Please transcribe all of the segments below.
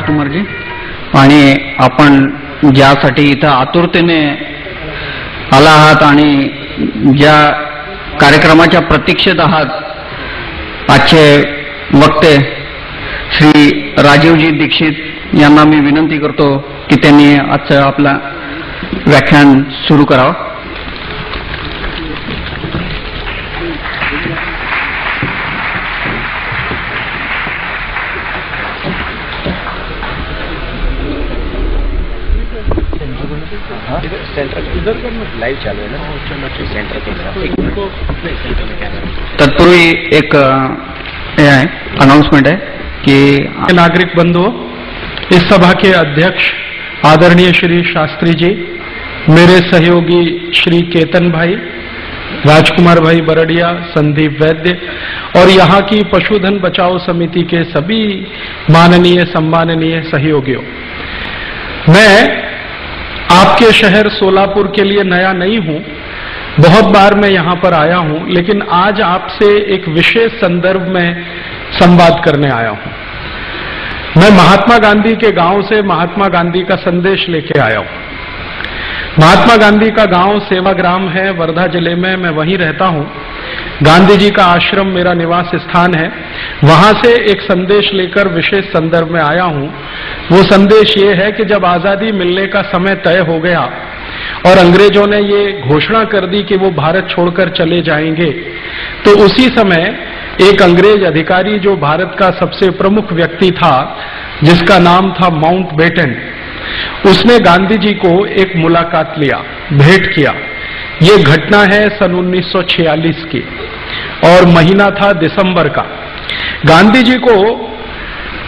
राजकुमारजी, आणि आपण ज्यासाठी इथं आतुरतेने आला आहात आणि ज्या कार्यक्रमाच्या प्रतीक्षेत आहात, आजचे वक्ते श्री राजीवजी दीक्षित यांना मी विनंती करतो की त्यांनी आजचं आपला व्याख्यान सुरू करावं. लाइव चालू है ना सेंटर तत्पूर्वी एक अनाउंसमेंट है कि नागरिक बंधुओं, इस सभा के अध्यक्ष आदरणीय श्री शास्त्री जी, मेरे सहयोगी श्री केतन भाई, राजकुमार भाई बरड़िया, संदीप वैद्य और यहाँ की पशुधन बचाओ समिति के सभी माननीय सम्माननीय सहयोगियों, मैं आपके शहर सोलापुर के लिए नया नहीं हूं, बहुत बार मैं यहां पर आया हूं, लेकिन आज आपसे एक विशेष संदर्भ में संवाद करने आया हूं. मैं महात्मा गांधी के गांव से महात्मा गांधी का संदेश लेके आया हूं. महात्मा गांधी का गांव सेवाग्राम है, वर्धा जिले में, मैं वहीं रहता हूं. गांधी जी का आश्रम मेरा निवास स्थान है. वहां से एक संदेश लेकर विशेष संदर्भ में आया हूं. वो संदेश ये है कि जब आजादी मिलने का समय तय हो गया और अंग्रेजों ने ये घोषणा कर दी कि वो भारत छोड़कर चले जाएंगे, तो उसी समय एक अंग्रेज अधिकारी जो भारत का सबसे प्रमुख व्यक्ति था, जिसका नाम था माउंटबेटन, उसने गांधी जी को एक मुलाकात लिया, भेंट किया. ये घटना है सन 1946 की और महीना था दिसंबर का. गांधी जी को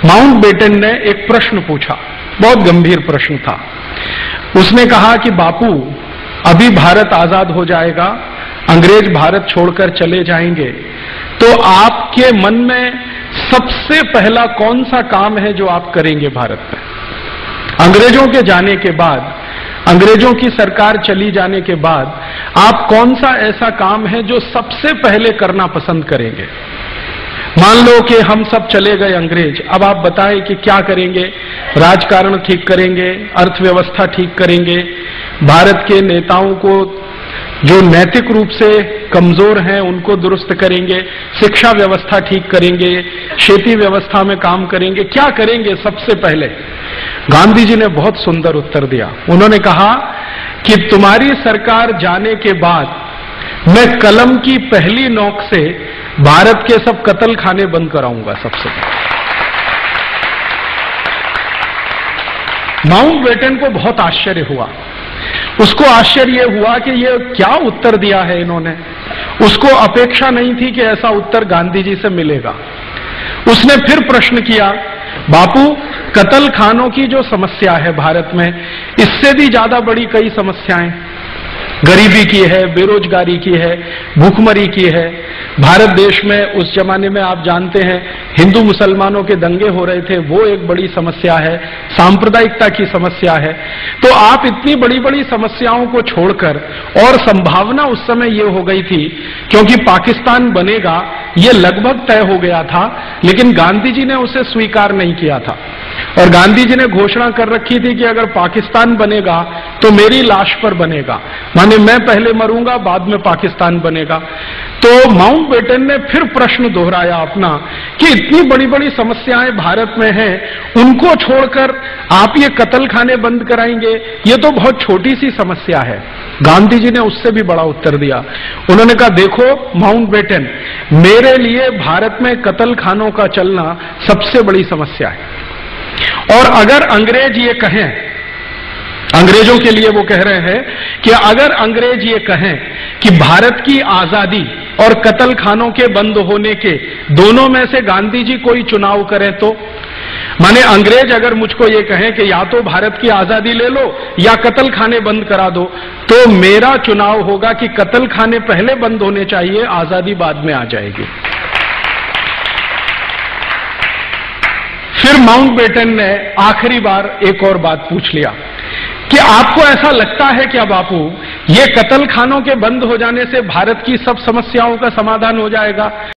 माउंटबेटन ने एक प्रश्न पूछा, बहुत गंभीर प्रश्न था. उसने कहा कि बापू, अभी भारत आजाद हो जाएगा, अंग्रेज भारत छोड़कर चले जाएंगे, तो आपके मन में सबसे पहला कौन सा काम है जो आप करेंगे भारत में? अंग्रेजों के जाने के बाद, अंग्रेजों की सरकार चली जाने के बाद आप कौन सा ऐसा काम है जो सबसे पहले करना पसंद करेंगे? मान लो कि हम सब चले गए अंग्रेज, अब आप बताएं कि क्या करेंगे? राजकारण ठीक करेंगे, अर्थव्यवस्था ठीक करेंगे, भारत के नेताओं को जो नैतिक रूप से कमजोर हैं उनको दुरुस्त करेंगे, शिक्षा व्यवस्था ठीक करेंगे, खेती व्यवस्था में काम करेंगे, क्या करेंगे सबसे पहले? गांधी जी ने बहुत सुंदर उत्तर दिया. उन्होंने कहा कि तुम्हारी सरकार जाने के बाद मैं कलम की पहली नोक से भारत के सब कत्ल खाने बंद कराऊंगा सबसे पहले. माउंटबेटन को बहुत आश्चर्य हुआ. उसको आश्चर्य हुआ कि ये क्या उत्तर दिया है इन्होंने. उसको अपेक्षा नहीं थी कि ऐसा उत्तर गांधी जी से मिलेगा. उसने फिर प्रश्न किया, बापू, कत्ल खानों की जो समस्या है भारत में, इससे भी ज्यादा बड़ी कई समस्याएं, गरीबी की है, बेरोजगारी की है, भूखमरी की है. भारत देश में उस जमाने में आप जानते हैं हिंदू मुसलमानों के दंगे हो रहे थे, वो एक बड़ी समस्या है, सांप्रदायिकता की समस्या है. तो आप इतनी बड़ी बड़ी समस्याओं को छोड़कर, और संभावना उस समय ये हो गई थी क्योंकि पाकिस्तान बनेगा ये लगभग तय हो गया था, लेकिन गांधी जी ने उसे स्वीकार नहीं किया था. और गांधी जी ने घोषणा कर रखी थी कि अगर पाकिस्तान बनेगा तो मेरी लाश पर बनेगा, माने मैं पहले मरूंगा बाद में पाकिस्तान बनेगा. तो माउंटबेटन ने फिर प्रश्न दोहराया अपना कि इतनी बड़ी बड़ी समस्याएं भारत में हैं, उनको छोड़कर आप ये कत्ल खाने बंद कराएंगे, ये तो बहुत छोटी सी समस्या है. गांधी जी ने उससे भी बड़ा उत्तर दिया. उन्होंने कहा, देखो माउंटबेटन, मेरे लिए भारत में कत्ल खानों का चलना सबसे बड़ी समस्या है. और अगर अंग्रेज ये कहें, अंग्रेजों के लिए वो कह रहे हैं कि अगर अंग्रेज ये कहें कि भारत की आजादी और कत्ल खानों के बंद होने के दोनों में से गांधी जी कोई चुनाव करें तो, माने अंग्रेज अगर मुझको ये कहें कि या तो भारत की आजादी ले लो या कत्ल खाने बंद करा दो, तो मेरा चुनाव होगा कि कत्ल खाने पहले बंद होने चाहिए, आजादी बाद में आ जाएगी. फिर माउंटबेटन ने आखिरी बार एक और बात पूछ लिया कि आपको ऐसा लगता है क्या बापू, ये कत्ल खानों के बंद हो जाने से भारत की सब समस्याओं का समाधान हो जाएगा?